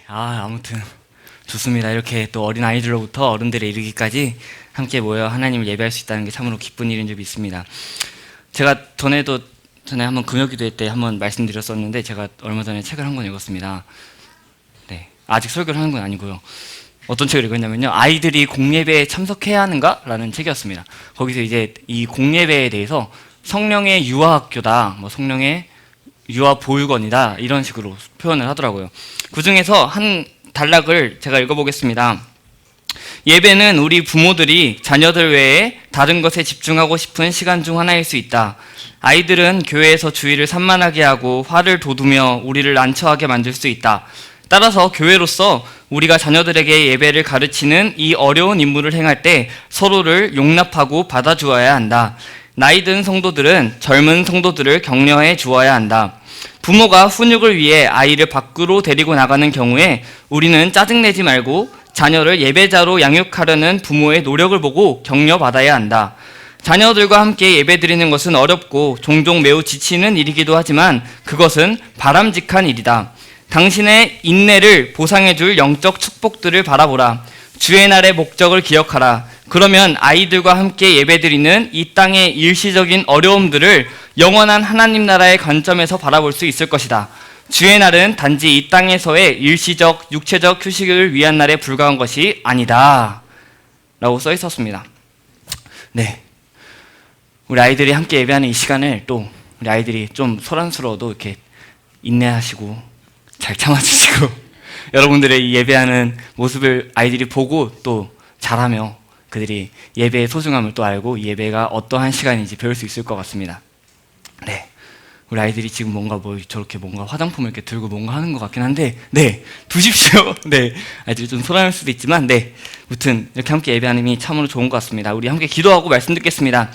아무튼 좋습니다. 이렇게 또 어린 아이들로부터 어른들에 이르기까지 함께 모여 하나님을 예배할 수 있다는 게 참으로 기쁜 일인 줄 믿습니다. 제가 전에 한번 금요기도회 때 한번 말씀드렸었는데, 제가 얼마 전에 책을 한 권 읽었습니다. 네, 아직 설교를 하는 건 아니고요. 어떤 책을 읽었냐면요, 아이들이 공예배에 참석해야 하는가? 라는 책이었습니다. 거기서 이제 이 공예배에 대해서 성령의 유아학교다, 성령의 유아보육원이다, 이런 식으로 표현을 하더라고요. 그 중에서 한 단락을 제가 읽어보겠습니다. 예배는 우리 부모들이 자녀들 외에 다른 것에 집중하고 싶은 시간 중 하나일 수 있다. 아이들은 교회에서 주의를 산만하게 하고 화를 돋우며 우리를 난처하게 만들 수 있다. 따라서 교회로서 우리가 자녀들에게 예배를 가르치는 이 어려운 임무를 행할 때 서로를 용납하고 받아주어야 한다. 나이 든 성도들은 젊은 성도들을 격려해 주어야 한다. 부모가 훈육을 위해 아이를 밖으로 데리고 나가는 경우에 우리는 짜증내지 말고 자녀를 예배자로 양육하려는 부모의 노력을 보고 격려받아야 한다. 자녀들과 함께 예배드리는 것은 어렵고 종종 매우 지치는 일이기도 하지만 그것은 바람직한 일이다. 당신의 인내를 보상해줄 영적 축복들을 바라보라. 주의 날의 목적을 기억하라. 그러면 아이들과 함께 예배드리는 이 땅의 일시적인 어려움들을 영원한 하나님 나라의 관점에서 바라볼 수 있을 것이다. 주의 날은 단지 이 땅에서의 일시적 육체적 휴식을 위한 날에 불과한 것이 아니다, 라고 써 있었습니다. 네, 우리 아이들이 함께 예배하는 이 시간을 또 우리 아이들이 좀 소란스러워도 이렇게 인내하시고 잘 참아주시고 여러분들의 이 예배하는 모습을 아이들이 보고 또 잘하며 그들이 예배의 소중함을 또 알고 이 예배가 어떠한 시간인지 배울 수 있을 것 같습니다. 네, 우리 아이들이 지금 저렇게 화장품을 이렇게 들고 뭔가 하는 것 같긴 한데, 네, 두십시오. 네, 아이들이 좀 소란할 수도 있지만, 네, 아무튼 이렇게 함께 예배하는 게 참으로 좋은 것 같습니다. 우리 함께 기도하고 말씀 듣겠습니다.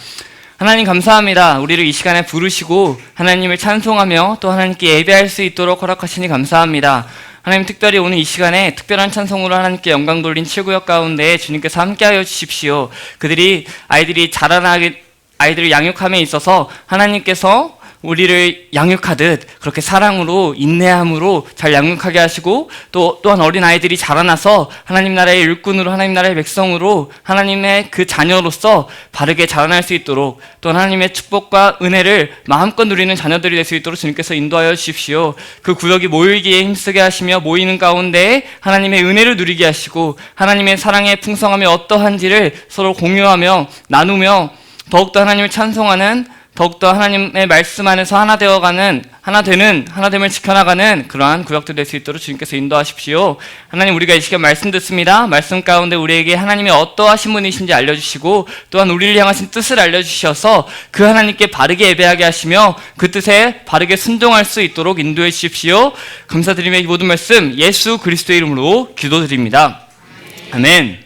하나님 감사합니다. 우리를 이 시간에 부르시고 하나님을 찬송하며 또 하나님께 예배할 수 있도록 허락하시니 감사합니다. 하나님, 특별히 오늘 이 시간에 특별한 찬송으로 하나님께 영광 돌린 7구역 가운데 주님께서 함께하여 주십시오. 아이들이 자라나게, 아이들을 양육함에 있어서 하나님께서 우리를 양육하듯 그렇게 사랑으로 인내함으로 잘 양육하게 하시고, 또한 어린 아이들이 자라나서 하나님 나라의 일꾼으로, 하나님 나라의 백성으로 하나님의 그 자녀로서 바르게 자라날 수 있도록, 또 하나님의 축복과 은혜를 마음껏 누리는 자녀들이 될 수 있도록 주님께서 인도하여 주십시오. 그 구역이 모이기에 힘쓰게 하시며 모이는 가운데 하나님의 은혜를 누리게 하시고 하나님의 사랑의 풍성함이 어떠한지를 서로 공유하며 나누며 더욱더 하나님을 찬송하는, 더욱더 하나님의 말씀 안에서 하나됨을 지켜나가는 그러한 구역들 될 수 있도록 주님께서 인도하십시오. 하나님, 우리가 이 시간 말씀 듣습니다. 말씀 가운데 우리에게 하나님의 어떠하신 분이신지 알려주시고, 또한 우리를 향하신 뜻을 알려주셔서 그 하나님께 바르게 예배하게 하시며 그 뜻에 바르게 순종할 수 있도록 인도해 주십시오. 감사드리며 이 모든 말씀 예수 그리스도의 이름으로 기도드립니다. 아멘.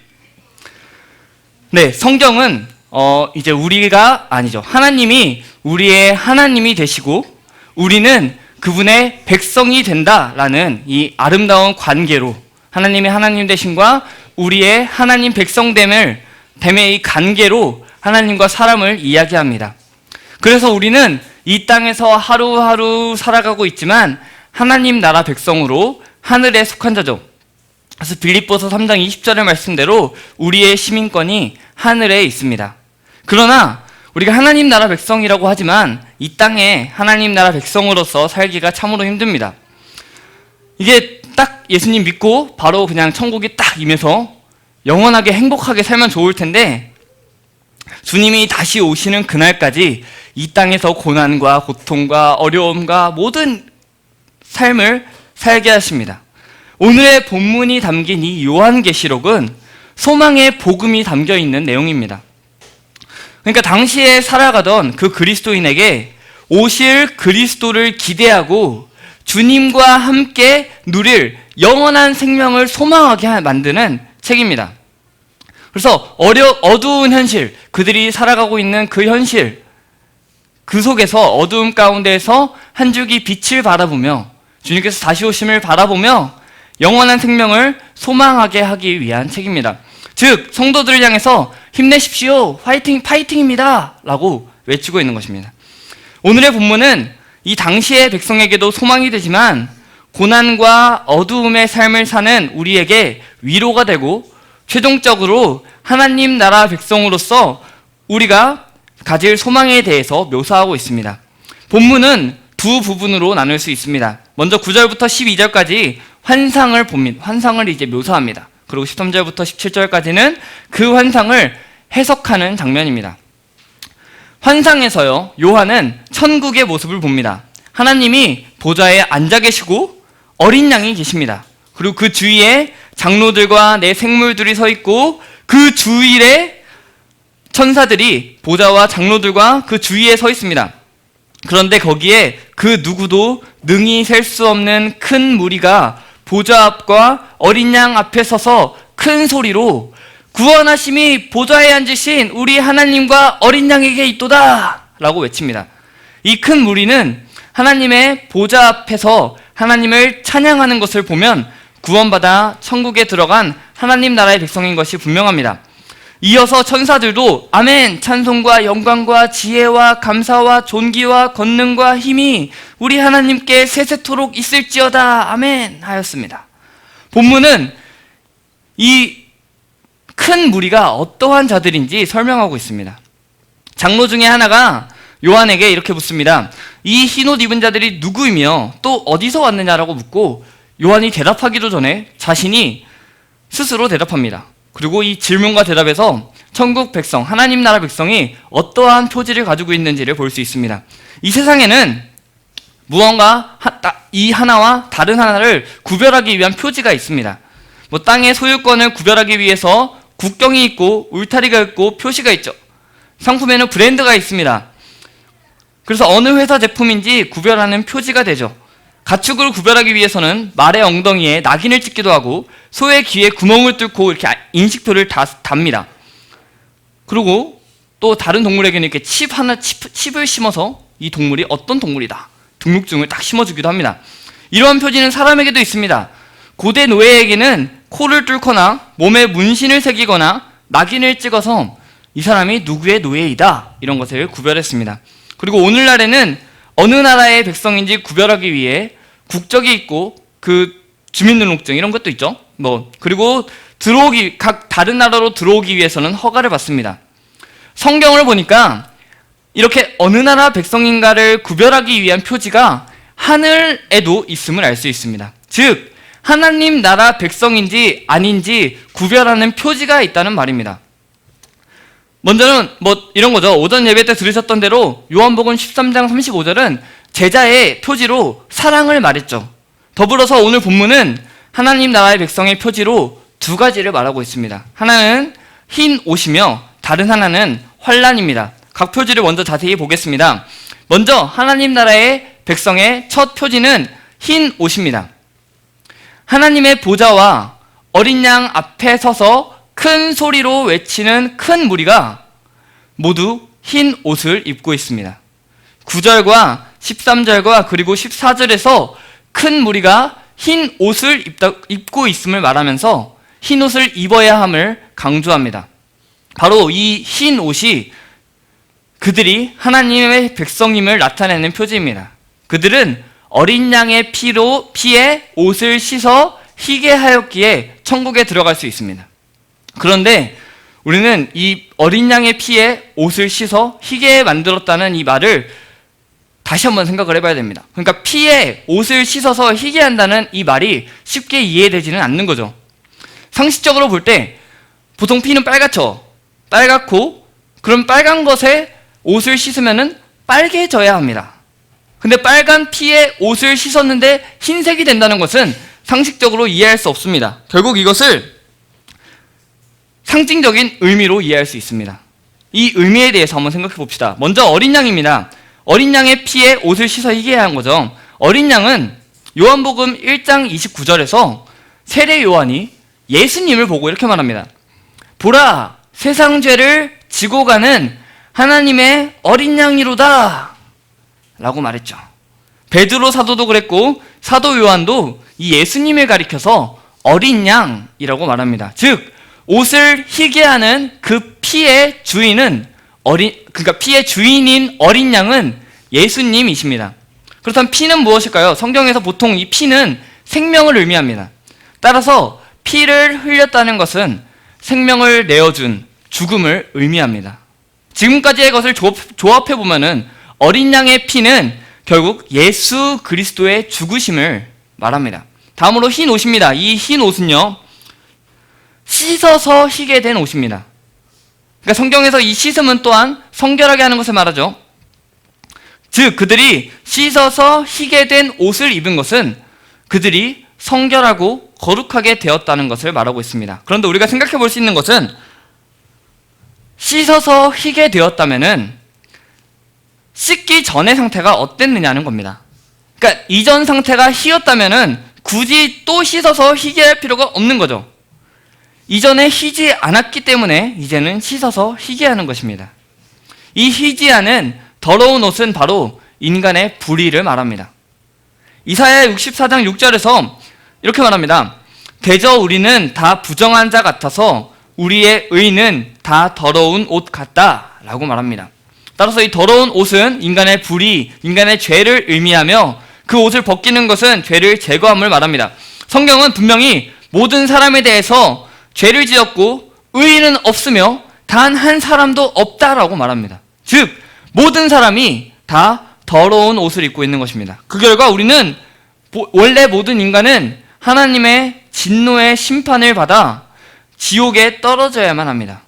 네, 성경은 이제 하나님이 우리의 하나님이 되시고 우리는 그분의 백성이 된다라는 이 아름다운 관계로, 하나님의 하나님 되심과 우리의 하나님 백성됨의 이 관계로 하나님과 사람을 이야기합니다. 그래서 우리는 이 땅에서 하루하루 살아가고 있지만 하나님 나라 백성으로 하늘에 속한 자죠. 그래서 빌립보서 3장 20절의 말씀대로 우리의 시민권이 하늘에 있습니다. 그러나 우리가 하나님 나라 백성이라고 하지만 이 땅에 하나님 나라 백성으로서 살기가 참으로 힘듭니다. 이게 딱 예수님 믿고 바로 그냥 천국이 딱 임해서 영원하게 행복하게 살면 좋을 텐데, 주님이 다시 오시는 그날까지 이 땅에서 고난과 고통과 어려움과 모든 삶을 살게 하십니다. 오늘의 본문이 담긴 이 요한계시록은 소망의 복음이 담겨 있는 내용입니다. 그러니까 당시에 살아가던 그 그리스도인에게 오실 그리스도를 기대하고 주님과 함께 누릴 영원한 생명을 소망하게 만드는 책입니다. 그래서 어두운 현실, 그들이 살아가고 있는 그 현실, 그 속에서 어두움 가운데에서 한 줄기 빛을 바라보며 주님께서 다시 오심을 바라보며 영원한 생명을 소망하게 하기 위한 책입니다. 즉, 성도들을 향해서 힘내십시오, 파이팅입니다 라고 외치고 있는 것입니다. 오늘의 본문은 이 당시의 백성에게도 소망이 되지만 고난과 어두움의 삶을 사는 우리에게 위로가 되고 최종적으로 하나님 나라 백성으로서 우리가 가질 소망에 대해서 묘사하고 있습니다. 본문은 두 부분으로 나눌 수 있습니다. 먼저 9절부터 12절까지 환상을 봅니다. 환상을 이제 묘사합니다. 그리고 13절부터 17절까지는 그 환상을 해석하는 장면입니다. 환상에서요, 요한은 천국의 모습을 봅니다. 하나님이 보좌에 앉아 계시고 어린 양이 계십니다. 그리고 그 주위에 장로들과 내 생물들이 서 있고 그 주위에 천사들이 보좌와 장로들과 그 주위에 서 있습니다. 그런데 거기에 그 누구도 능히 셀 수 없는 큰 무리가 보좌 앞과 어린 양 앞에 서서 큰 소리로 구원하심이 보좌에 앉으신 우리 하나님과 어린 양에게 있도다 라고 외칩니다. 이 큰 무리는 하나님의 보좌 앞에서 하나님을 찬양하는 것을 보면 구원받아 천국에 들어간 하나님 나라의 백성인 것이 분명합니다. 이어서 천사들도 아멘, 찬송과 영광과 지혜와 감사와 존귀와 권능과 힘이 우리 하나님께 세세토록 있을지어다 아멘 하였습니다. 본문은 이 큰 무리가 어떠한 자들인지 설명하고 있습니다. 장로 중에 하나가 요한에게 이렇게 묻습니다. 이 흰옷 입은 자들이 누구이며 또 어디서 왔느냐라고 묻고 요한이 대답하기도 전에 자신이 스스로 대답합니다. 그리고 이 질문과 대답에서 천국 백성, 하나님 나라 백성이 어떠한 표지를 가지고 있는지를 볼 수 있습니다. 이 세상에는 무언가 이 하나와 다른 하나를 구별하기 위한 표지가 있습니다. 땅의 소유권을 구별하기 위해서 국경이 있고 울타리가 있고 표시가 있죠. 상품에는 브랜드가 있습니다. 그래서 어느 회사 제품인지 구별하는 표지가 되죠. 가축을 구별하기 위해서는 말의 엉덩이에 낙인을 찍기도 하고 소의 귀에 구멍을 뚫고 이렇게 인식표를 답니다. 그리고 또 다른 동물에게는 이렇게 칩을 심어서 이 동물이 어떤 동물이다 등록증을 딱 심어주기도 합니다. 이러한 표지는 사람에게도 있습니다. 고대 노예에게는 코를 뚫거나 몸에 문신을 새기거나 낙인을 찍어서 이 사람이 누구의 노예이다 이런 것을 구별했습니다. 그리고 오늘날에는 어느 나라의 백성인지 구별하기 위해 국적이 있고 그 주민등록증 이런 것도 있죠. 그리고 각 다른 나라로 들어오기 위해서는 허가를 받습니다. 성경을 보니까 이렇게 어느 나라 백성인가를 구별하기 위한 표지가 하늘에도 있음을 알 수 있습니다. 즉 하나님 나라 백성인지 아닌지 구별하는 표지가 있다는 말입니다. 먼저는 이런 거죠. 오전 예배 때 들으셨던 대로 요한복음 13장 35절은 제자의 표지로 사랑을 말했죠. 더불어서 오늘 본문은 하나님 나라의 백성의 표지로 두 가지를 말하고 있습니다. 하나는 흰 옷이며 다른 하나는 환란입니다. 각 표지를 먼저 자세히 보겠습니다. 먼저 하나님 나라의 백성의 첫 표지는 흰 옷입니다. 하나님의 보좌와 어린 양 앞에 서서 큰 소리로 외치는 큰 무리가 모두 흰 옷을 입고 있습니다. 9절과 13절과 그리고 14절에서 큰 무리가 흰 옷을 입고 있음을 말하면서 흰 옷을 입어야 함을 강조합니다. 바로 이 흰 옷이 그들이 하나님의 백성임을 나타내는 표지입니다. 그들은 어린 양의 피에 옷을 씻어 희게 하였기에 천국에 들어갈 수 있습니다. 그런데 우리는 이 어린 양의 피에 옷을 씻어 희게 만들었다는 이 말을 다시 한번 생각을 해봐야 됩니다. 그러니까 피에 옷을 씻어서 희게 한다는 이 말이 쉽게 이해되지는 않는 거죠. 상식적으로 볼 때 보통 피는 빨갛고 그럼 빨간 것에 옷을 씻으면은 빨개져야 합니다. 근데 빨간 피에 옷을 씻었는데 흰색이 된다는 것은 상식적으로 이해할 수 없습니다. 결국 이것을 상징적인 의미로 이해할 수 있습니다. 이 의미에 대해서 한번 생각해 봅시다. 먼저 어린 양입니다. 어린 양의 피에 옷을 씻어 희게 한 거죠. 어린 양은 요한복음 1장 29절에서 세례 요한이 예수님을 보고 이렇게 말합니다. 보라, 세상 죄를 지고 가는 하나님의 어린 양이로다 라고 말했죠. 베드로 사도도 그랬고 사도 요한도 이 예수님을 가리켜서 어린 양이라고 말합니다. 즉 옷을 희게 하는 그 피의 주인은 피의 주인인 어린 양은 예수님이십니다. 그렇다면 피는 무엇일까요? 성경에서 보통 이 피는 생명을 의미합니다. 따라서 피를 흘렸다는 것은 생명을 내어준 죽음을 의미합니다. 지금까지의 것을 조합해보면은 어린 양의 피는 결국 예수 그리스도의 죽으심을 말합니다. 다음으로 흰 옷입니다. 이 흰 옷은요, 씻어서 희게 된 옷입니다. 그러니까 성경에서 이 씻음은 또한 성결하게 하는 것을 말하죠. 즉 그들이 씻어서 희게 된 옷을 입은 것은 그들이 성결하고 거룩하게 되었다는 것을 말하고 있습니다. 그런데 우리가 생각해 볼 수 있는 것은 씻어서 희게 되었다면은 씻기 전의 상태가 어땠느냐는 겁니다. 그러니까 이전 상태가 희었다면은 굳이 또 씻어서 희게 할 필요가 없는 거죠. 이전에 희지 않았기 때문에 이제는 씻어서 희게 하는 것입니다. 이 희지 않은 더러운 옷은 바로 인간의 불의를 말합니다. 이사야 64장 6절에서 이렇게 말합니다. 대저 우리는 다 부정한 자 같아서 우리의 의는 다 더러운 옷 같다 라고 말합니다. 따라서 이 더러운 옷은 인간의 불의, 인간의 죄를 의미하며 그 옷을 벗기는 것은 죄를 제거함을 말합니다. 성경은 분명히 모든 사람에 대해서 죄를 지었고 의인은 없으며 단 한 사람도 없다라고 말합니다. 즉 모든 사람이 다 더러운 옷을 입고 있는 것입니다. 그 결과 우리는 원래 모든 인간은 하나님의 진노의 심판을 받아 지옥에 떨어져야만 합니다.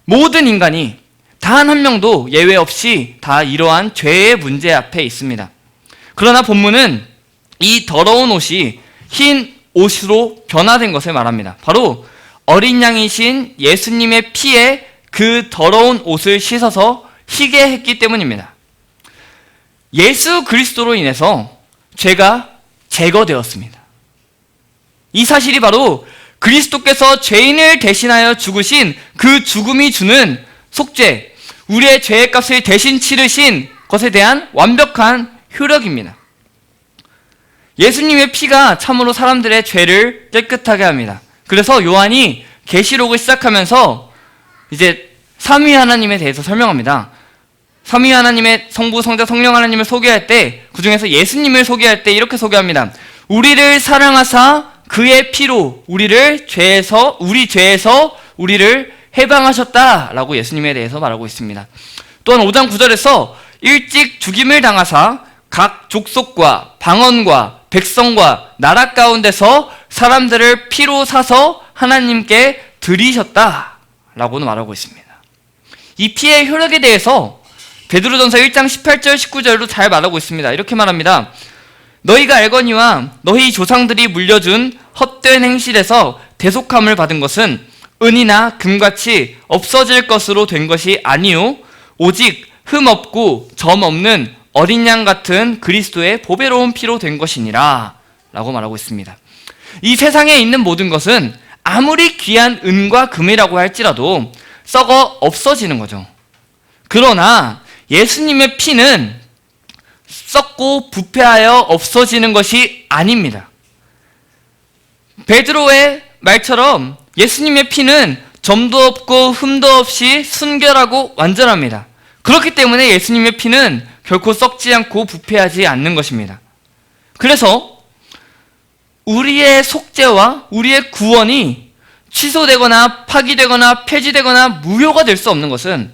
모든 인간이 단 한 명도 예외 없이 다 이러한 죄의 문제 앞에 있습니다. 그러나 본문은 이 더러운 옷이 흰 옷으로 변화된 것을 말합니다. 바로 어린 양이신 예수님의 피에 그 더러운 옷을 씻어서 희게 했기 때문입니다. 예수 그리스도로 인해서 죄가 제거되었습니다. 이 사실이 바로 그리스도께서 죄인을 대신하여 죽으신 그 죽음이 주는 속죄, 우리의 죄의 값을 대신 치르신 것에 대한 완벽한 효력입니다. 예수님의 피가 참으로 사람들의 죄를 깨끗하게 합니다. 그래서 요한이 계시록을 시작하면서 이제 삼위 하나님에 대해서 설명합니다. 삼위 하나님의 성부, 성자, 성령 하나님을 소개할 때, 그 중에서 예수님을 소개할 때 이렇게 소개합니다. 우리를 사랑하사 그의 피로 우리 죄에서 우리를 해방하셨다라고 예수님에 대해서 말하고 있습니다. 또한 5장 9절에서 일찍 죽임을 당하사 각 족속과 방언과 백성과 나라 가운데서 사람들을 피로 사서 하나님께 드리셨다라고는 말하고 있습니다. 이 피의 효력에 대해서 베드로전서 1장 18절 19절로 잘 말하고 있습니다. 이렇게 말합니다. 너희가 알거니와 너희 조상들이 물려준 헛된 행실에서 대속함을 받은 것은 은이나 금같이 없어질 것으로 된 것이 아니요 오직 흠 없고 점 없는 어린 양 같은 그리스도의 보배로운 피로 된 것이니라 라고 말하고 있습니다. 이 세상에 있는 모든 것은 아무리 귀한 은과 금이라고 할지라도 썩어 없어지는 거죠. 그러나 예수님의 피는 썩고 부패하여 없어지는 것이 아닙니다. 베드로의 말처럼 예수님의 피는 점도 없고 흠도 없이 순결하고 완전합니다. 그렇기 때문에 예수님의 피는 결코 썩지 않고 부패하지 않는 것입니다. 그래서 우리의 속죄와 우리의 구원이 취소되거나 파기되거나 폐지되거나 무효가 될 수 없는 것은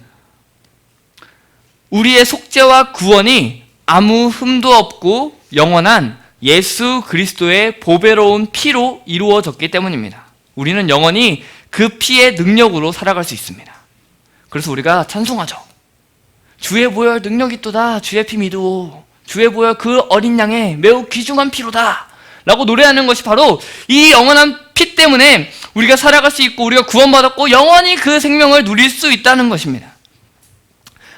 우리의 속죄와 구원이 아무 흠도 없고 영원한 예수 그리스도의 보배로운 피로 이루어졌기 때문입니다. 우리는 영원히 그 피의 능력으로 살아갈 수 있습니다. 그래서 우리가 찬송하죠. 주의 보혈 능력이 있도다. 주의 피 믿으오. 주의 보혈 그 어린 양의 매우 귀중한 피로다 라고 노래하는 것이 바로 이 영원한 피 때문에 우리가 살아갈 수 있고 우리가 구원받았고 영원히 그 생명을 누릴 수 있다는 것입니다.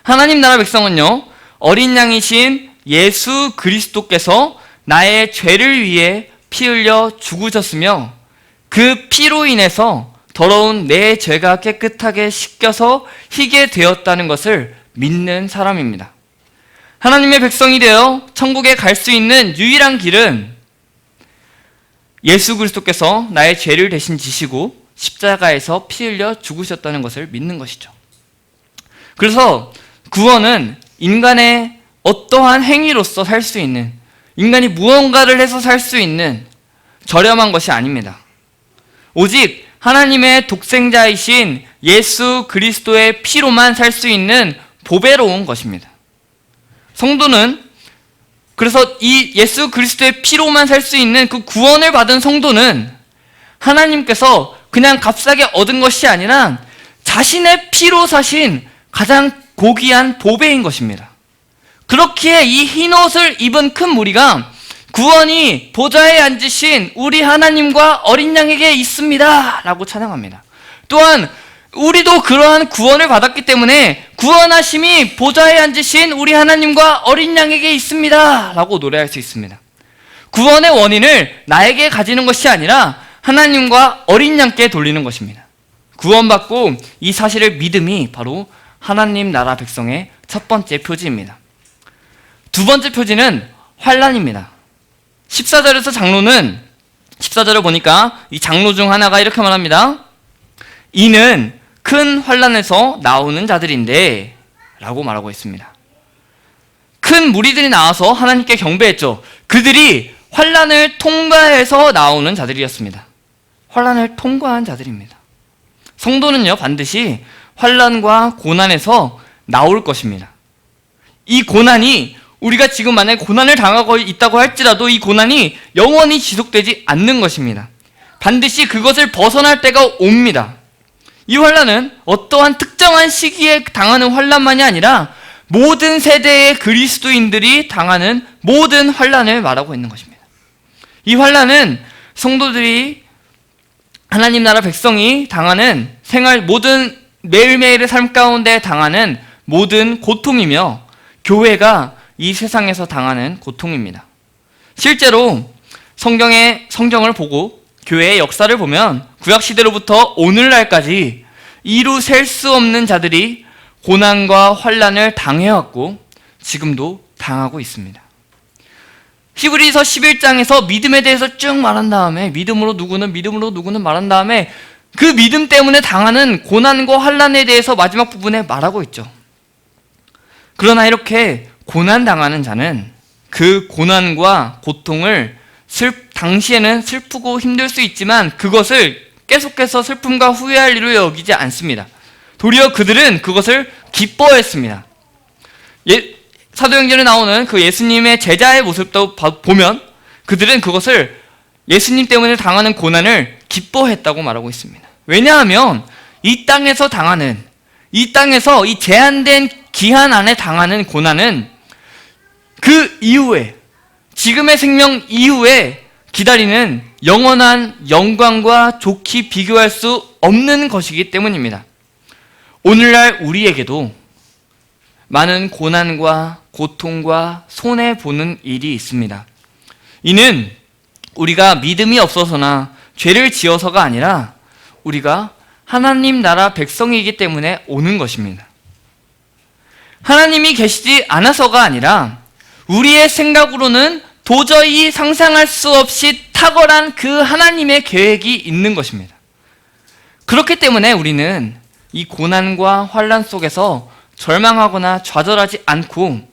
하나님 나라 백성은요, 어린 양이신 예수 그리스도께서 나의 죄를 위해 피 흘려 죽으셨으며 그 피로 인해서 더러운 내 죄가 깨끗하게 씻겨서 희게 되었다는 것을 믿는 사람입니다. 하나님의 백성이 되어 천국에 갈 수 있는 유일한 길은 예수 그리스도께서 나의 죄를 대신 지시고 십자가에서 피 흘려 죽으셨다는 것을 믿는 것이죠. 그래서 구원은 인간의 어떠한 행위로서 살 수 있는, 인간이 무언가를 해서 살 수 있는 저렴한 것이 아닙니다. 오직 하나님의 독생자이신 예수 그리스도의 피로만 살 수 있는 보배로운 것입니다. 성도는 그래서 이 예수 그리스도의 피로만 살 수 있는 그 구원을 받은 성도는 하나님께서 그냥 값싸게 얻은 것이 아니라 자신의 피로 사신 가장 고귀한 보배인 것입니다. 그렇기에 이 흰옷을 입은 큰 무리가 구원이 보좌에 앉으신 우리 하나님과 어린 양에게 있습니다 라고 찬양합니다. 또한 우리도 그러한 구원을 받았기 때문에 구원하심이 보좌에 앉으신 우리 하나님과 어린 양에게 있습니다 라고 노래할 수 있습니다. 구원의 원인을 나에게 가지는 것이 아니라 하나님과 어린 양께 돌리는 것입니다. 구원받고 이 사실을 믿음이 바로 하나님 나라 백성의 첫 번째 표지입니다. 두 번째 표지는 환난입니다. 14절에서 장로는 14절을 보니까 이 장로 중 하나가 이렇게 말합니다. 이는 큰 환난에서 나오는 자들인데 라고 말하고 있습니다. 큰 무리들이 나와서 하나님께 경배했죠. 그들이 환난을 통과해서 나오는 자들이었습니다. 환난을 통과한 자들입니다. 성도는요 반드시 환난과 고난에서 나올 것입니다. 이 고난이 우리가 지금 만약에 고난을 당하고 있다고 할지라도 이 고난이 영원히 지속되지 않는 것입니다. 반드시 그것을 벗어날 때가 옵니다. 이 환난은 어떠한 특정한 시기에 당하는 환난만이 아니라 모든 세대의 그리스도인들이 당하는 모든 환난을 말하고 있는 것입니다. 이 환난은 성도들이 하나님 나라 백성이 당하는 모든 매일매일의 삶 가운데 당하는 모든 고통이며 교회가 이 세상에서 당하는 고통입니다. 실제로 성경을 보고 교회의 역사를 보면 구약시대로부터 오늘날까지 이루 셀 수 없는 자들이 고난과 환난을 당해왔고 지금도 당하고 있습니다. 히브리서 11장에서 믿음에 대해서 쭉 말한 다음에 믿음으로 누구는 말한 다음에 그 믿음 때문에 당하는 고난과 환난에 대해서 마지막 부분에 말하고 있죠. 그러나 이렇게 고난당하는 자는 그 고난과 고통을 당시에는 슬프고 힘들 수 있지만 그것을 계속해서 슬픔과 후회할 일을 여기지 않습니다. 도리어 그들은 그것을 기뻐했습니다. 사도행전에 나오는 그 예수님의 제자의 모습도 보면 그들은 그것을 예수님 때문에 당하는 고난을 기뻐했다고 말하고 있습니다. 왜냐하면 이 땅에서 이 제한된 기한 안에 당하는 고난은 그 이후에 지금의 생명 이후에 기다리는 영원한 영광과 좋게 비교할 수 없는 것이기 때문입니다. 오늘날 우리에게도 많은 고난과 고통과 손해보는 일이 있습니다. 이는 우리가 믿음이 없어서나 죄를 지어서가 아니라 우리가 하나님 나라 백성이기 때문에 오는 것입니다. 하나님이 계시지 않아서가 아니라 우리의 생각으로는 도저히 상상할 수 없이 탁월한 그 하나님의 계획이 있는 것입니다. 그렇기 때문에 우리는 이 고난과 환난 속에서 절망하거나 좌절하지 않고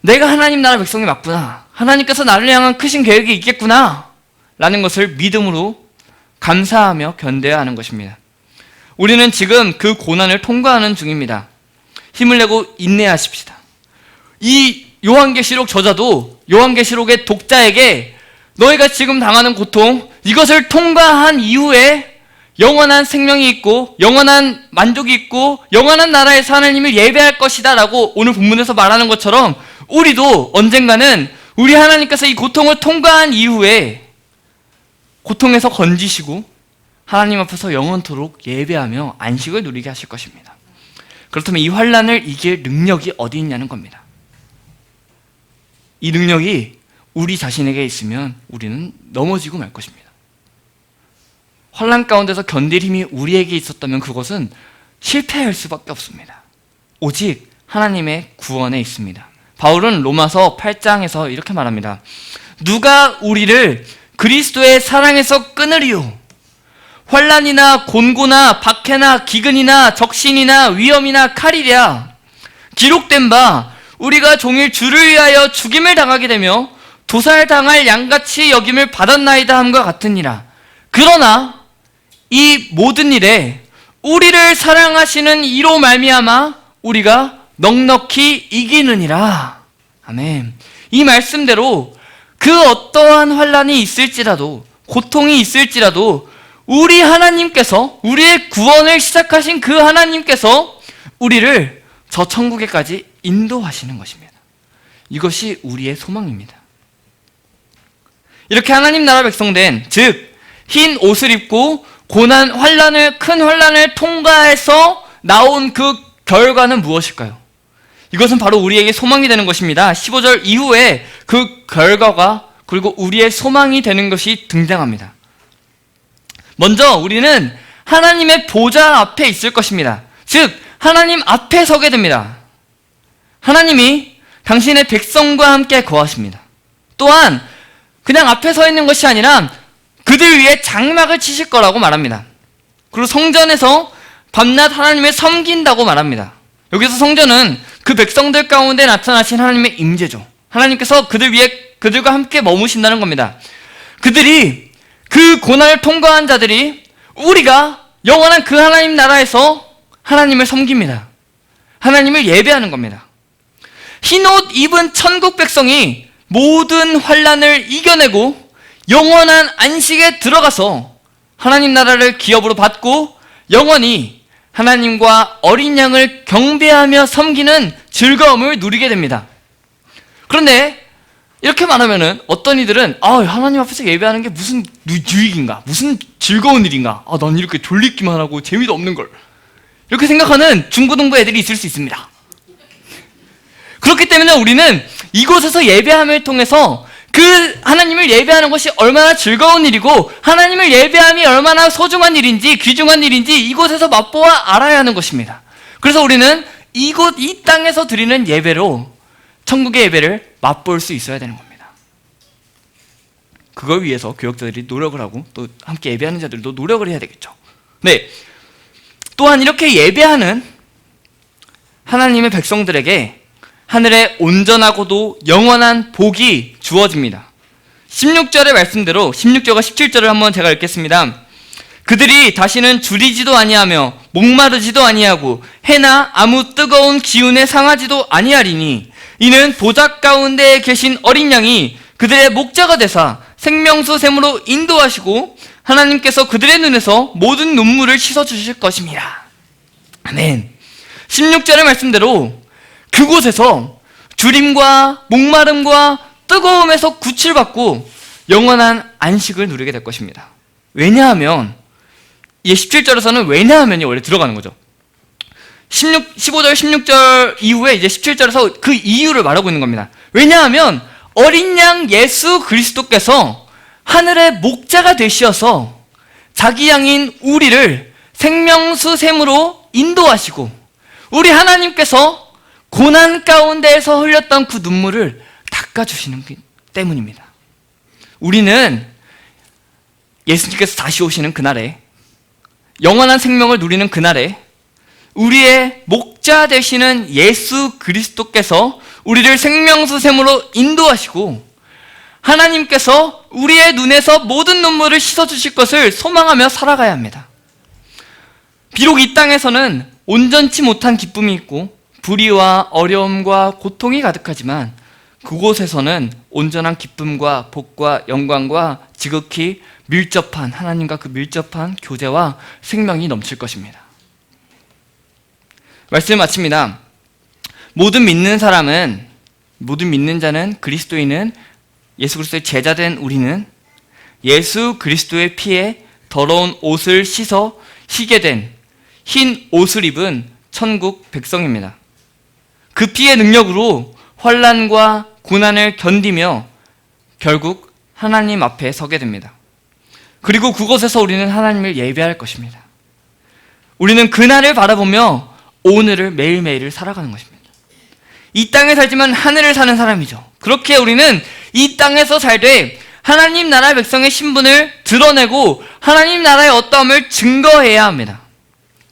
내가 하나님 나라 백성이 맞구나, 하나님께서 나를 향한 크신 계획이 있겠구나 라는 것을 믿음으로 감사하며 견뎌야 하는 것입니다. 우리는 지금 그 고난을 통과하는 중입니다. 힘을 내고 인내하십시다. 이 요한계시록 저자도 요한계시록의 독자에게 너희가 지금 당하는 고통, 이것을 통과한 이후에 영원한 생명이 있고 영원한 만족이 있고 영원한 나라에서 하나님을 예배할 것이다 라고 오늘 본문에서 말하는 것처럼 우리도 언젠가는 우리 하나님께서 이 고통을 통과한 이후에 고통에서 건지시고 하나님 앞에서 영원토록 예배하며 안식을 누리게 하실 것입니다. 그렇다면 이 환난을 이길 능력이 어디 있냐는 겁니다. 이 능력이 우리 자신에게 있으면 우리는 넘어지고 말 것입니다. 환난 가운데서 견딜 힘이 우리에게 있었다면 그것은 실패할 수밖에 없습니다. 오직 하나님의 구원에 있습니다. 바울은 로마서 8장에서 이렇게 말합니다. 누가 우리를 그리스도의 사랑에서 끊으리요? 환난이나 곤고나 박해나 기근이나 적신이나 위험이나 칼이랴. 기록된 바 우리가 종일 주를 위하여 죽임을 당하게 되며 도살당할 양같이 여김을 받았나이다 함과 같으니라. 그러나 이 모든 일에 우리를 사랑하시는 이로 말미암아 우리가 넉넉히 이기느니라. 아멘. 이 말씀대로 그 어떠한 환난이 있을지라도, 고통이 있을지라도 우리 하나님께서, 우리의 구원을 시작하신 그 하나님께서 우리를 저 천국에까지 인도하시는 것입니다. 이것이 우리의 소망입니다. 이렇게 하나님 나라 백성된, 즉 흰 옷을 입고 고난, 큰 환난을 통과해서 나온 그 결과는 무엇일까요? 이것은 바로 우리에게 소망이 되는 것입니다. 15절 이후에 그 결과가, 그리고 우리의 소망이 되는 것이 등장합니다. 먼저 우리는 하나님의 보좌 앞에 있을 것입니다. 즉 하나님 앞에 서게 됩니다. 하나님이 당신의 백성과 함께 거하십니다. 또한 그냥 앞에 서 있는 것이 아니라 그들 위에 장막을 치실 거라고 말합니다. 그리고 성전에서 밤낮 하나님을 섬긴다고 말합니다. 여기서 성전은 그 백성들 가운데 나타나신 하나님의 임재죠. 하나님께서 그들과 함께 머무신다는 겁니다. 그들이, 그 고난을 통과한 자들이, 우리가 영원한 그 하나님 나라에서 하나님을 섬깁니다. 하나님을 예배하는 겁니다. 흰옷 입은 천국 백성이 모든 환난을 이겨내고 영원한 안식에 들어가서 하나님 나라를 기업으로 받고 영원히 하나님과 어린 양을 경배하며 섬기는 즐거움을 누리게 됩니다. 그런데 이렇게 말하면은 어떤 이들은 하나님 앞에서 예배하는 게 무슨 유익인가, 무슨 즐거운 일인가, 난 이렇게 졸리기만 하고 재미도 없는 걸, 이렇게 생각하는 중고등부 애들이 있을 수 있습니다. 그렇기 때문에 우리는 이곳에서 예배함을 통해서 그 하나님을 예배하는 것이 얼마나 즐거운 일이고 하나님을 예배함이 얼마나 소중한 일인지, 귀중한 일인지 이곳에서 맛보아 알아야 하는 것입니다. 그래서 우리는 이 땅에서 드리는 예배로 천국의 예배를 맛볼 수 있어야 되는 겁니다. 그걸 위해서 교역자들이 노력을 하고 또 함께 예배하는 자들도 노력을 해야 되겠죠. 네. 또한 이렇게 예배하는 하나님의 백성들에게 하늘의 온전하고도 영원한 복이 주어집니다. 16절의 말씀대로 16절과 17절을 한번 제가 읽겠습니다. 그들이 다시는 줄이지도 아니하며 목마르지도 아니하고 해나 아무 뜨거운 기운에 상하지도 아니하리니 이는 보좌 가운데에 계신 어린 양이 그들의 목자가 되사 생명수 샘으로 인도하시고 하나님께서 그들의 눈에서 모든 눈물을 씻어주실 것입니다. 아멘. 16절의 말씀대로 그곳에서 주림과 목마름과 뜨거움에서 구출받고 영원한 안식을 누리게 될 것입니다. 왜냐하면 이 17절에서는 왜냐하면이 원래 들어가는 거죠. 15절, 16절 이후에 이제 17절에서 그 이유를 말하고 있는 겁니다. 왜냐하면 어린 양 예수 그리스도께서 하늘의 목자가 되시어서 자기 양인 우리를 생명수 샘으로 인도하시고 우리 하나님께서 고난 가운데에서 흘렸던 그 눈물을 닦아주시는 때문입니다. 우리는 예수님께서 다시 오시는 그날에, 영원한 생명을 누리는 그날에 우리의 목자 되시는 예수 그리스도께서 우리를 생명수 샘으로 인도하시고 하나님께서 우리의 눈에서 모든 눈물을 씻어주실 것을 소망하며 살아가야 합니다. 비록 이 땅에서는 온전치 못한 기쁨이 있고 불의와 어려움과 고통이 가득하지만 그곳에서는 온전한 기쁨과 복과 영광과 지극히 밀접한, 하나님과 그 밀접한 교제와 생명이 넘칠 것입니다. 말씀을 마칩니다. 모든 믿는 자는, 그리스도인은, 예수 그리스도의 제자된 우리는 예수 그리스도의 피에 더러운 옷을 씻어 희게 된 흰 옷을 입은 천국 백성입니다. 그 피의 능력으로 환난과 고난을 견디며 결국 하나님 앞에 서게 됩니다. 그리고 그곳에서 우리는 하나님을 예배할 것입니다. 우리는 그날을 바라보며 오늘을 매일매일을 살아가는 것입니다. 이 땅에 살지만 하늘을 사는 사람이죠. 그렇게 우리는 이 땅에서 살되 하나님 나라 백성의 신분을 드러내고 하나님 나라의 어떠함을 증거해야 합니다.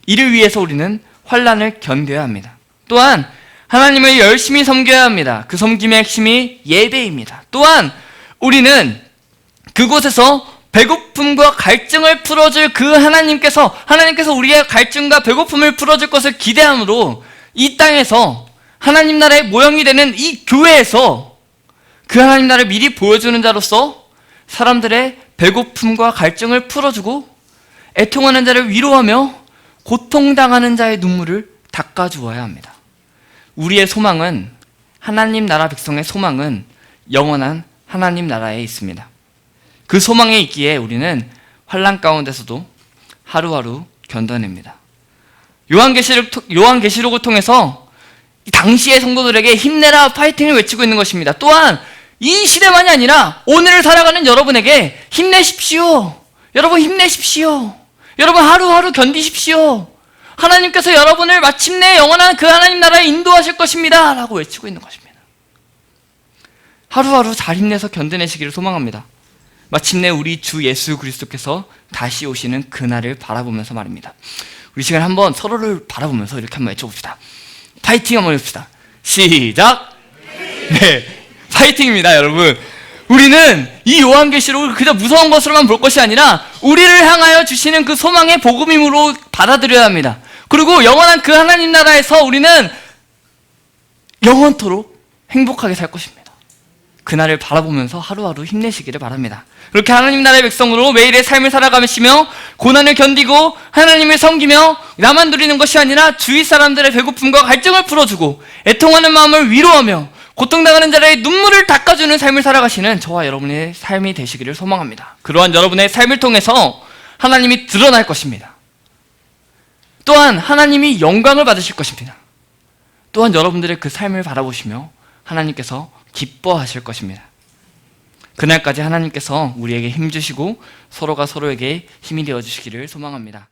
이를 위해서 우리는 환난을 견뎌야 합니다. 또한 하나님을 열심히 섬겨야 합니다. 그 섬김의 핵심이 예배입니다. 또한 우리는 그곳에서 배고픔과 갈증을 풀어줄 그 하나님께서 우리의 갈증과 배고픔을 풀어줄 것을 기대함으로 이 땅에서 하나님 나라의 모형이 되는 이 교회에서 그 하나님 나라를 미리 보여주는 자로서 사람들의 배고픔과 갈증을 풀어주고 애통하는 자를 위로하며 고통당하는 자의 눈물을 닦아주어야 합니다. 우리의 소망은, 하나님 나라 백성의 소망은 영원한 하나님 나라에 있습니다. 그 소망에 있기에 우리는 환난 가운데서도 하루하루 견뎌냅니다. 요한계시록을 통해서 당시의 성도들에게 힘내라, 파이팅을 외치고 있는 것입니다. 또한 이 시대만이 아니라 오늘을 살아가는 여러분에게 힘내십시오. 여러분 힘내십시오. 여러분 하루하루 견디십시오. 하나님께서 여러분을 마침내 영원한 그 하나님 나라에 인도하실 것입니다 라고 외치고 있는 것입니다. 하루하루 잘 힘내서 견뎌내시기를 소망합니다. 마침내 우리 주 예수 그리스도께서 다시 오시는 그날을 바라보면서 말입니다. 우리 시간 한번 서로를 바라보면서 이렇게 한번 외쳐봅시다. 파이팅 한번 해봅시다. 시작! 네, 파이팅입니다 여러분. 우리는 이 요한계시록을 그저 무서운 것으로만 볼 것이 아니라 우리를 향하여 주시는 그 소망의 복음임으로 받아들여야 합니다. 그리고 영원한 그 하나님 나라에서 우리는 영원토록 행복하게 살 것입니다. 그날을 바라보면서 하루하루 힘내시기를 바랍니다. 그렇게 하나님 나라의 백성으로 매일의 삶을 살아가시며 고난을 견디고 하나님을 섬기며 나만 누리는 것이 아니라 주위 사람들의 배고픔과 갈증을 풀어주고 애통하는 마음을 위로하며 고통당하는 자의 눈물을 닦아주는 삶을 살아가시는 저와 여러분의 삶이 되시기를 소망합니다. 그러한 여러분의 삶을 통해서 하나님이 드러날 것입니다. 또한 하나님이 영광을 받으실 것입니다. 또한 여러분들의 그 삶을 바라보시며 하나님께서 기뻐하실 것입니다. 그날까지 하나님께서 우리에게 힘주시고 서로가 서로에게 힘이 되어주시기를 소망합니다.